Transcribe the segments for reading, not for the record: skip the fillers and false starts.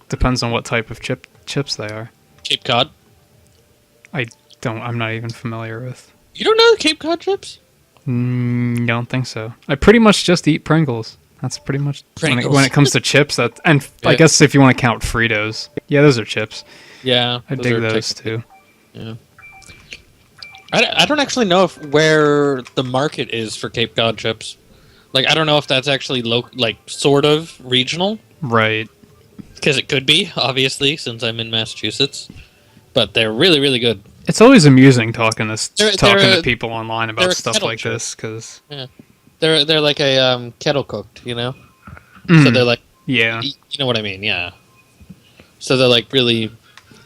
Depends on what type of chips they are. Cape Cod. I'm not even familiar with. You don't know the Cape Cod chips? Don't think so. I pretty much just eat Pringles. That's pretty much Pringles. when it comes to chips. I Yeah. guess if you want to count Fritos, yeah, those are chips. Yeah, I dig those too. Yeah. I don't actually know where the market is for Cape Cod chips. Like, I don't know if that's actually sort of regional. Right. Because it could be, obviously, since I'm in Massachusetts. But they're really, really good. It's always amusing talking to They're people online they're about a stuff kettle like chip. this, because They're like a kettle cooked, you know? So Mm. they're like, yeah, you know what I mean, yeah. So they're like really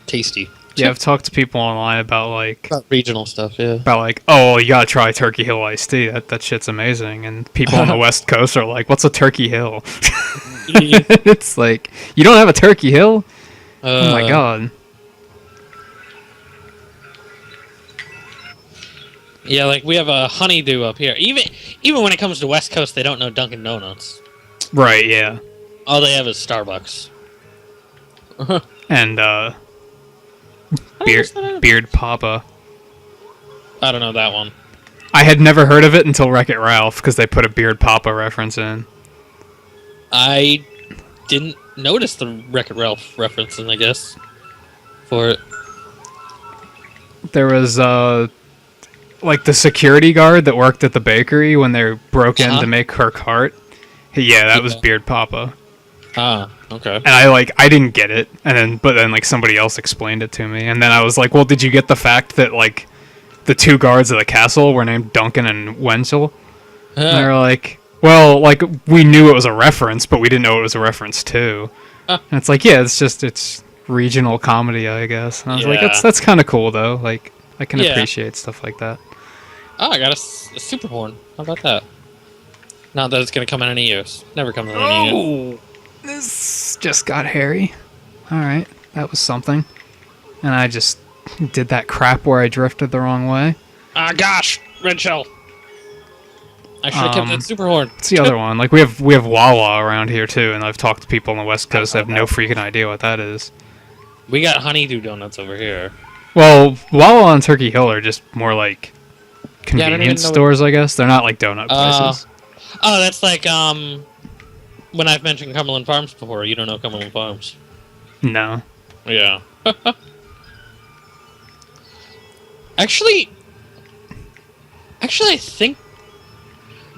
tasty. yeah. I've talked to people online about About regional stuff, yeah. oh, you gotta try Turkey Hill iced tea. That shit's amazing. And people on the West Coast are like, what's a Turkey Hill? It's like, you don't have a Turkey Hill? Oh my god. Yeah, like we have a honeydew up here. Even when it comes to West Coast, they don't know Dunkin' Donuts. Right, yeah. All they have is Starbucks. And Beard Papa. I don't know that one. I had never heard of it until Wreck-It Ralph, because they put a Beard Papa reference in. I didn't notice the Wreck-It Ralph references, I guess, for it. There was like the security guard that worked at the bakery when they broke in to make her cart. Yeah, that was Beard Papa. Ah, okay. And I didn't get it, but then like somebody else explained it to me, and then I was like, well, did you get the fact that like the two guards of the castle were named Duncan and Wenzel? And they were like, well, like we knew it was a reference, but we didn't know it was a reference to. And it's like, yeah, it's regional comedy, I guess. And I was like, that's kind of cool though. Like I can appreciate stuff like that. Oh, I got a super horn. How about that? Not that it's gonna come in any use. Never comes in any use. Oh, this just got hairy. All right, that was something. And I just did that crap where I drifted the wrong way. Ah, gosh, red shell. I should have kept that super horn. It's the other one. Like we have Wawa around here too, and I've talked to people on the West Coast. I have no freaking idea what that is. We got honeydew donuts over here. Well, Wawa and Turkey Hill are just more like convenience know stores, I guess. They're not like donut places. Oh, that's like when I've mentioned Cumberland Farms before. You don't know Cumberland Farms. No. Yeah. Actually, I think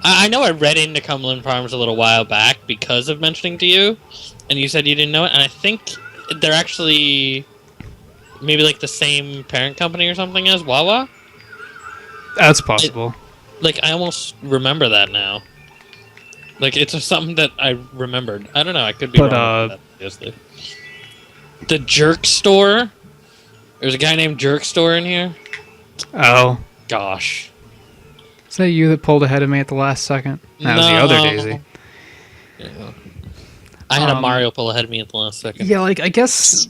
I know I read into Cumberland Farms a little while back because of mentioning to you, and you said you didn't know it, and I think they're actually maybe like the same parent company or something as Wawa. That's possible. I almost remember that now. Like, it's something that I remembered. I don't know, I could be wrong with that, obviously. The Jerk Store? There's a guy named Jerk Store in here? Oh. Gosh. Is that you that pulled ahead of me at the last second? That was the other Daisy. Yeah. I had a Mario pull ahead of me at the last second. Yeah, like, I guess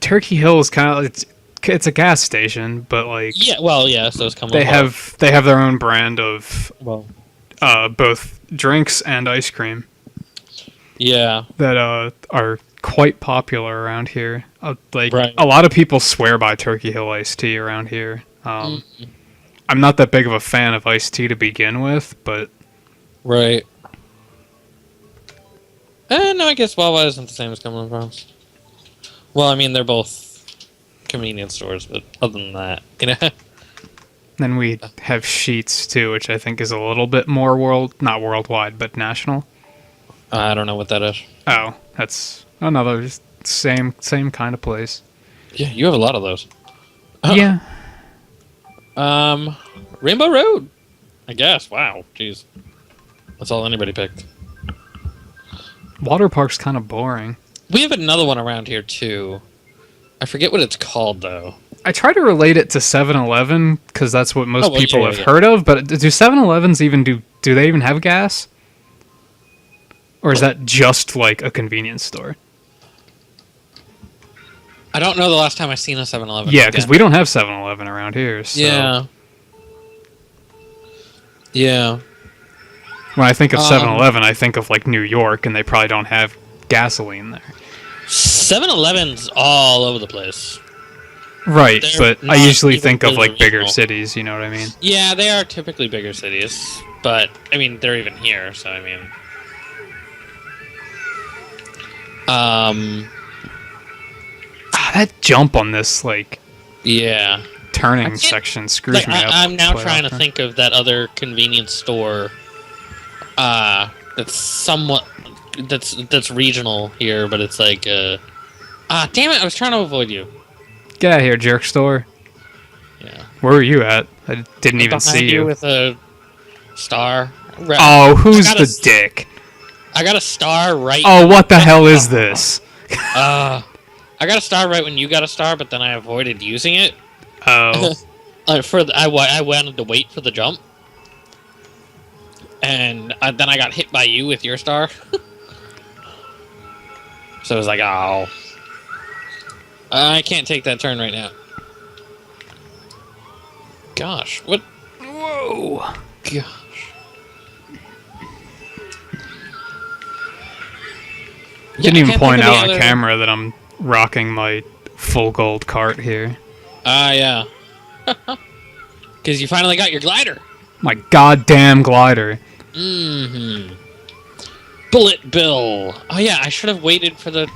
Turkey Hill is kind of... It's a gas station, but like... Yeah, well, yeah, so it's coming. They have their own brand of both drinks and ice cream. Yeah. That are quite popular around here. A lot of people swear by Turkey Hill iced tea around here. I'm not that big of a fan of iced tea to begin with, but... Right. No, I guess Wawa isn't the same as Cumberland Farms. Well, I mean, they're both convenience stores, but other than that, you know. Then we have Sheetz too, which I think is a little bit more not worldwide, but national. I don't know what that is. Oh, that's another just same kind of place. Yeah, you have a lot of those. Yeah. Rainbow Road, I guess. Wow, jeez, that's all anybody picked. Water Park's kind of boring. We have another one around here too. I forget what it's called though. I try to relate it to 7-Eleven because that's what most people have heard of. But do 7-Elevens even do they even have gas? Or is that just like a convenience store? I don't know the last time I seen a 7-Eleven. Yeah, because we don't have 7-Eleven around here. So. Yeah. Yeah. When I think of 7-Eleven, I think of like New York, and they probably don't have gasoline there. 7-Eleven's all over the place. Right, They're but I not usually even think of really like bigger regional. cities. You know what I mean? Yeah, they are typically bigger cities, but I mean they're even here, so I mean, That jump on this like yeah. I turning can't- section screws Like me up. I'm now quite trying to often. think of that other convenience store, that's somewhat that's regional here, but it's like damn it! I was trying to avoid you. Get out of here, jerk store. Yeah. Where were you at? I didn't even Behind see you you. with a star. Oh, who's I got the dick? I got a star right. Oh, what the hell is this? I got a star right when you got a star, but then I avoided using it. Oh, I wanted to wait for the jump, and then I got hit by you with your star. So it was like, oh, I can't take that turn right now. Gosh, what? whoa! Gosh. Didn't I even can't point think of out the on other- camera that I'm rocking my full gold cart here. Yeah. Because you finally got your glider. My goddamn glider. Mm-hmm. Bullet Bill. Oh yeah, I should have waited for the.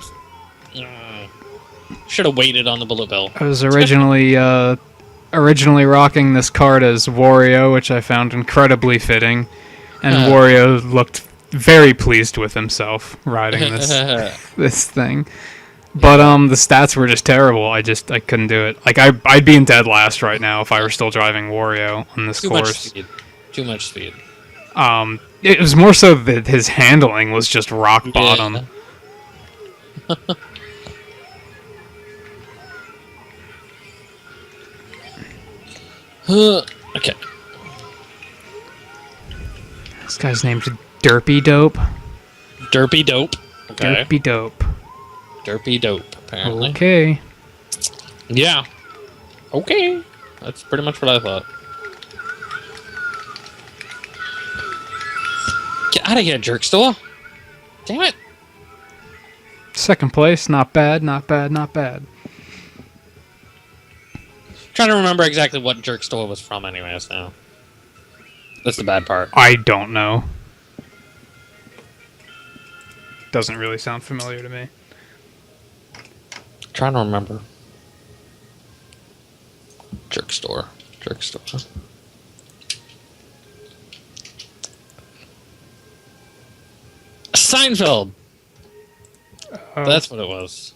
Should have waited on the Bullet Bill. I was originally rocking this card as Wario, which I found incredibly fitting, and Wario looked very pleased with himself riding this thing. But the stats were just terrible. I couldn't do it. Like I'd be in dead last right now if I were still driving Wario on this Too much course. speed. Too much speed. It was more so that his handling was just rock bottom. Okay. This guy's name's Derpy Dope. Derpy Dope. Okay. Derpy Dope. Derpy Dope, apparently. Okay. Yeah. Okay. That's pretty much what I thought. Get out of here, jerk store. Damn it. Second place, not bad, not bad, not bad. Trying to remember exactly what jerk store was from anyways now. That's the bad part. I don't know. Doesn't really sound familiar to me. Trying to remember. Jerk store. Jerk store. Seinfeld. Oh, That's what it was.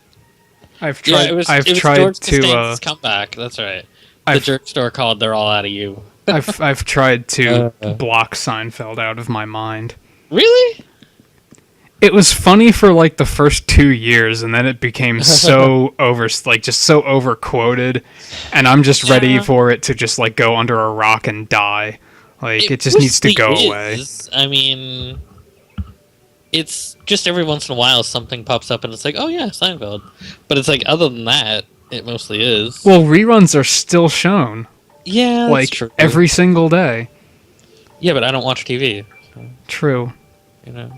I've tried. it was tried George to. Costanza's comeback. That's right. The I've jerk store called "They're All Out of You." I've tried to Uh. block Seinfeld out of my mind. Really? It was funny for like the first 2 years, and then it became so just so overquoted, and I'm just ready Yeah. for it to just like go under a rock and die. Like it just needs to go mostly away. is. I mean, it's just every once in a while something pops up and it's like, oh yeah, Seinfeld. But it's like, other than that, it mostly is. Well, reruns are still shown Yeah, that's like true. every single day. Yeah, but I don't watch TV. So, True. you know.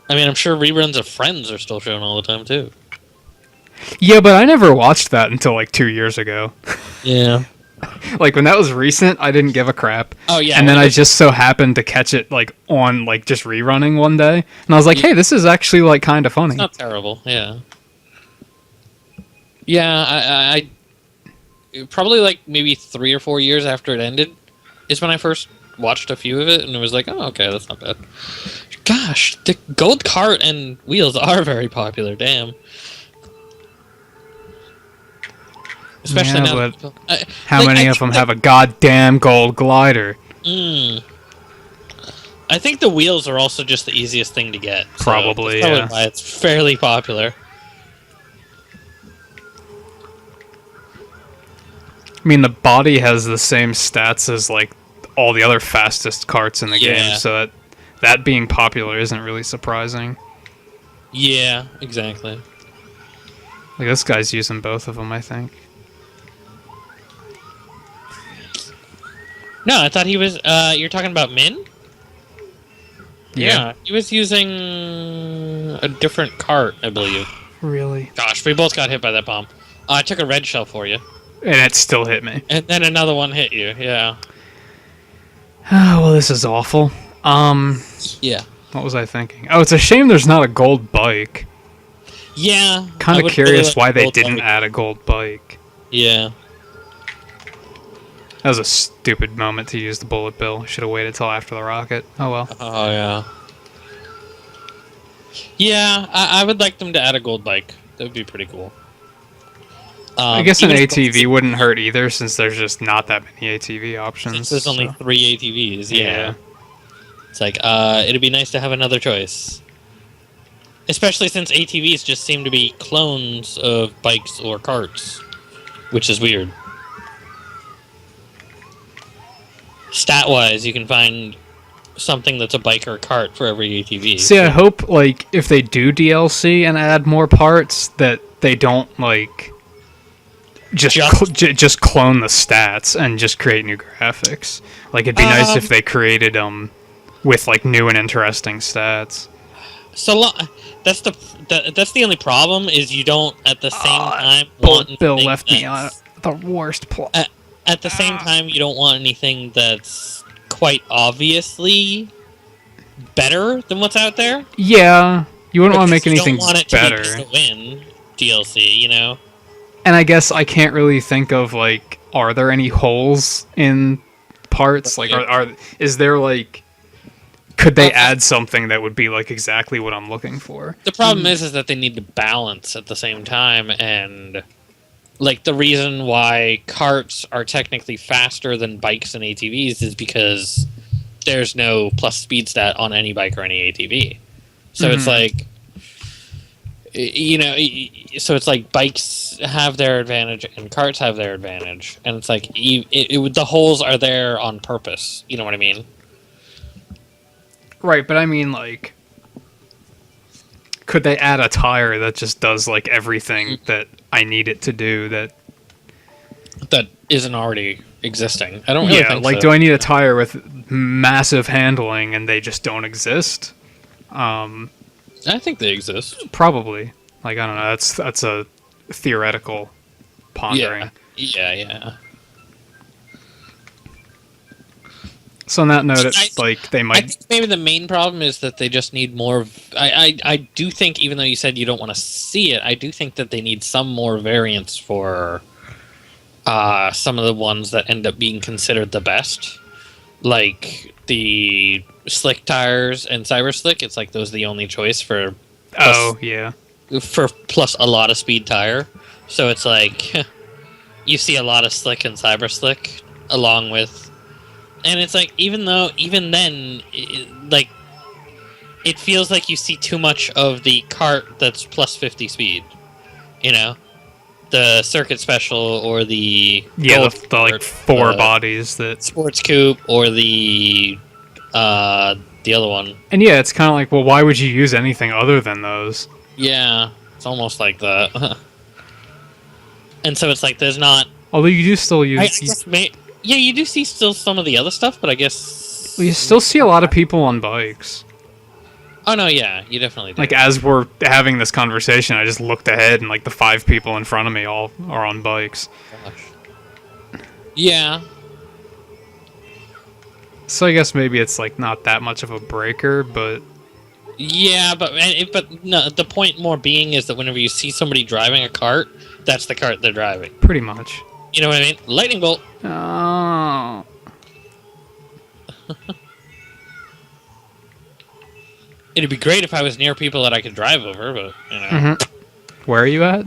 I mean, I'm sure reruns of Friends are still shown all the time too. Yeah, but I never watched that until like 2 years ago. Yeah. Like when that was recent, I didn't give a crap. Oh yeah. And then when I it- just so happened to catch it like on like just rerunning one day, and I was like, "Hey, this is actually like kind of funny." It's not terrible. Yeah. Yeah, I probably like maybe 3 or 4 years after it ended is when I first watched a few of it, and it was like, oh, okay, that's not bad. Gosh, the gold cart and wheels are very popular. Damn. Especially Yeah, now. but that people- How like, many I of think them have a goddamn gold glider? I think the wheels are also just the easiest thing to get. So Probably, that's yeah. why it's fairly popular. I mean, the body has the same stats as like all the other fastest carts in the Yeah. game, so that being popular isn't really surprising. Yeah, exactly. Like this guy's using both of them, I think. No, I thought he was. You're talking about Min? Yeah, he was using a different cart, I believe. Really? Gosh, we both got hit by that bomb. I took a red shell for you. And it still hit me. And then another one hit you, yeah. Oh, well, this is awful. Yeah. What was I thinking? Oh, it's a shame there's not a gold bike. Yeah. Kind of curious like why they didn't add a gold bike. Yeah. That was a stupid moment to use the bullet bill. Should have waited till after the rocket. Oh well. Oh, yeah. Yeah, I would like them to add a gold bike. That would be pretty cool. I guess an ATV wouldn't hurt either, since there's just not that many ATV options. Since there's only 3 ATVs, yeah. It's like, it'd be nice to have another choice. Especially since ATVs just seem to be clones of bikes or carts, which is weird. Stat-wise, you can find something that's a bike or a cart for every ATV. See, I hope, like, if they do DLC and add more parts, that they don't, like, just clone the stats and just create new graphics. Like, it'd be nice if they created with like new and interesting stats. So that's the only problem is you don't at the same time want Bill left me on the worst plot. At the same time, you don't want anything that's quite obviously better than what's out there. Yeah, you wouldn't want to make anything better. You don't want it to win DLC, you know. And I guess I can't really think of, like, are there any holes in parts? Like, is there, like, could they add something that would be, like, exactly what I'm looking for? The problem is that they need to balance at the same time, and, like, the reason why carts are technically faster than bikes and ATVs is because there's no plus speed stat on any bike or any ATV. So it's like, you know, so it's like bikes have their advantage and carts have their advantage, and it's like the holes are there on purpose. You know what I mean? Right, but I mean, like, could they add a tire that just does like everything that I need it to do that isn't already existing? I don't really think like, so. do I need a tire with massive handling and they just don't exist? I think they exist. Probably. Like, I don't know. That's a theoretical pondering. Yeah. So on that note, it's like they might. I think maybe the main problem is that they just need more. I do think, even though you said you don't want to see it, I do think that they need some more variants for some of the ones that end up being considered the best, like the slick tires and cyber slick. It's like those are the only choice for. For plus a lot of speed tire. So it's like you see a lot of slick and cyber slick along with, and it's like even then like it feels like you see too much of the cart that's plus 50 speed, you know, the circuit special or the the like four bodies that sports coupe or the other one. And yeah, it's kind of like, well, why would you use anything other than those? Yeah, it's almost like that. And so it's like there's not. Although you do still use. Yeah, you do see still some of the other stuff, but I guess. Well, you still see a lot of people on bikes. Oh no, yeah, you definitely do. Like, as we're having this conversation, I just looked ahead and like the 5 people in front of me all are on bikes. Gosh. Yeah. So I guess maybe it's like not that much of a breaker, but. Yeah, but no, the point more being is that whenever you see somebody driving a cart, that's the cart they're driving. Pretty much. You know what I mean? Lightning bolt. Oh. It'd be great if I was near people that I could drive over, but you know. Mm-hmm. Where are you at?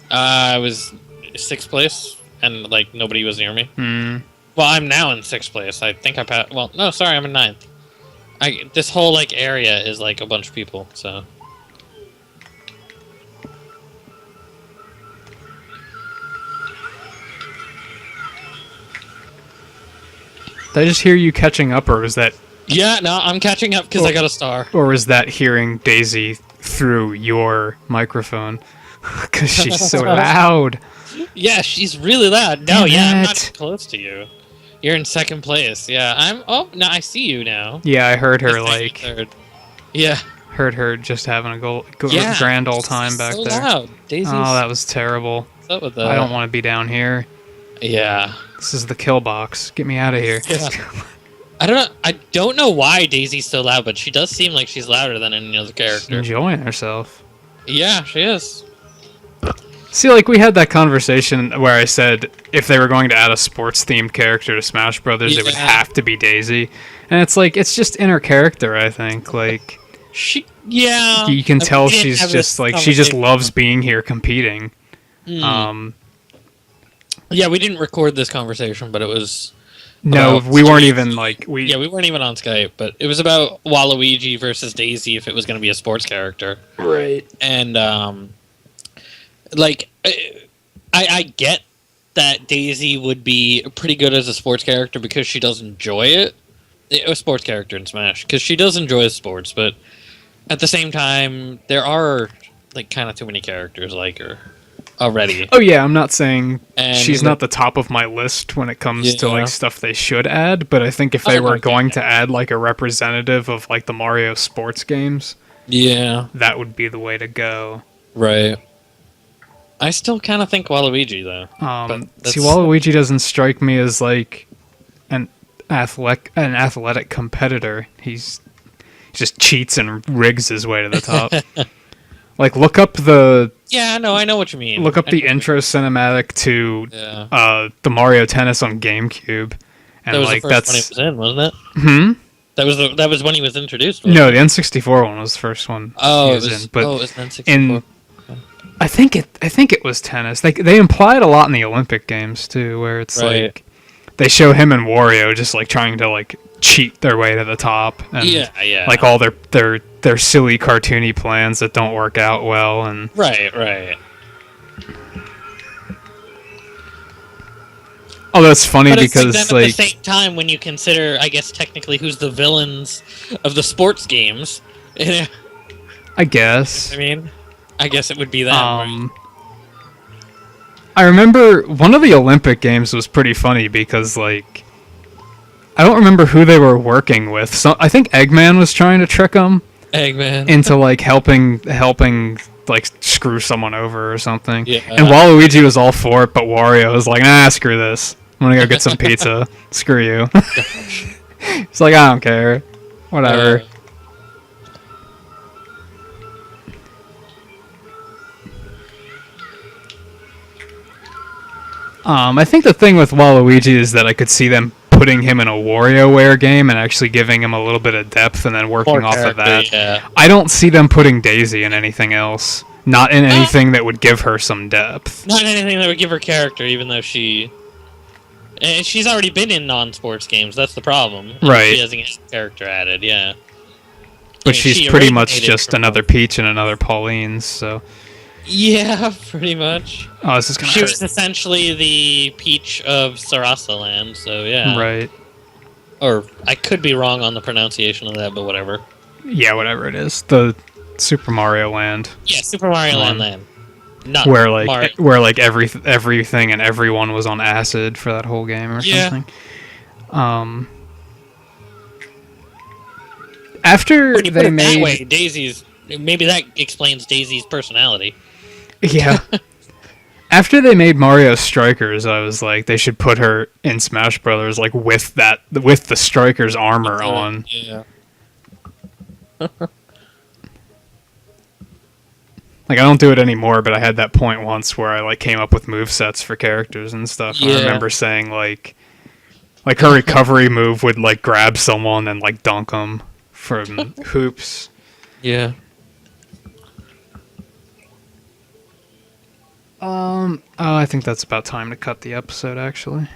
I was 6th place, and like nobody was near me. Hmm. Well, I'm now in 6th place. I think I passed. Well, no, sorry, I'm in 9th. This whole like area is like a bunch of people, so. Did I just hear you catching up, or was that? Yeah, no, I'm catching up because I got a star. Or was that hearing Daisy through your microphone? Because she's so loud. Yeah, she's really loud. No, I'm not close to you. You're in 2nd place. Yeah, I'm. Oh, no, I see you now. Yeah, I heard her like. Yeah. Heard her just having a Yeah. grand old time back So there. loud. Daisy's. Oh, that was terrible. What's up with that? I don't want to be down here. Yeah. This is the kill box. Get me out of here. Yeah. I don't know why Daisy's so loud, but she does seem like she's louder than any other She's character. enjoying herself. Yeah, she is. See, like, we had that conversation where I said if they were going to add a sports-themed character to Smash Brothers, it would Yeah. have to be Daisy. And it's like, it's just inner character, I think. Like, Yeah. you can tell We didn't she's have just, this like, she just conversation. loves being here competing. Mm. Yeah, we didn't record this conversation, but it was. No, about we weren't streets. even, like, we weren't even on Skype, but it was about Waluigi versus Daisy if it was going to be a sports character. Right. And, like, I get that Daisy would be pretty good as a sports character because she does enjoy it. A sports character in Smash, because she does enjoy sports, but at the same time, there are, like, kind of too many characters like her already. Oh yeah, I'm not saying And she's not the top of my list when it comes to Yeah. like stuff they should add, but I think if they Oh, were no, going yeah. to add like a representative of like the Mario sports games, Yeah, that would be the way to go. right. I still kind of think Waluigi, though. But See, that's- Waluigi doesn't strike me as like an athletic competitor. He just cheats and rigs his way to the top. Like, look up the Yeah, no, I know what you mean. look up I the know- intro cinematic to Yeah. the Mario Tennis on GameCube, and That was like the first that's one he was in, wasn't it? hmm. That was when he was introduced. Wasn't No, it? the N64 one was the first one. Oh, he it was was. in, but Oh, it was N64. in I think it was tennis. They imply it a lot in the Olympic Games too, where it's Right. like they show him and Wario just like trying to like cheat their way to the top, and Yeah. like all their silly cartoony plans that don't work out well, and Right. although it's funny But it's because then at the same time, when you consider, I guess technically, who's the villains of the sports games, you know, I guess. I mean, I guess it would be them. Right? I remember one of the Olympic games was pretty funny because, like, I don't remember who they were working with. So I think Eggman was trying to trick them Eggman. into like helping like screw someone over or something. Yeah. And Waluigi was all for it, but Wario was like, "Nah, screw this. I'm gonna go get some pizza. Screw you." He's like, "I don't care. Whatever." I think the thing with Waluigi is that I could see them putting him in a WarioWare game and actually giving him a little bit of depth and then working More off of character, that. yeah. I don't see them putting Daisy in anything else. Not in anything that would give her some depth. Not anything that would give her character, even though she's already been in non-sports games. That's the problem. And Right. She hasn't had character added, yeah. But I mean, she's she pretty much originated just from- another Peach and another Pauline, so... Yeah, pretty much. Oh, this is gonna She hurt. was essentially the Peach of Sarasa Land, so yeah. Right. Or I could be wrong on the pronunciation of that, but whatever. Yeah, whatever it is. The Super Mario Land. Yeah, Super Mario One. Land. Not Where like Mario. everything and everyone was on acid for that whole game or Yeah. something. After When you put they it made that way, Daisy's maybe that explains Daisy's personality. yeah. After they made Mario Strikers, I was like, they should put her in Smash Brothers, like with the Strikers armor on. Yeah. Like, I don't do it anymore, but I had that point once where I like came up with movesets for characters and stuff. And I Yeah. remember saying like her recovery move would like grab someone and like dunk them from hoops. Yeah. Oh, I think that's about time to cut the episode, actually.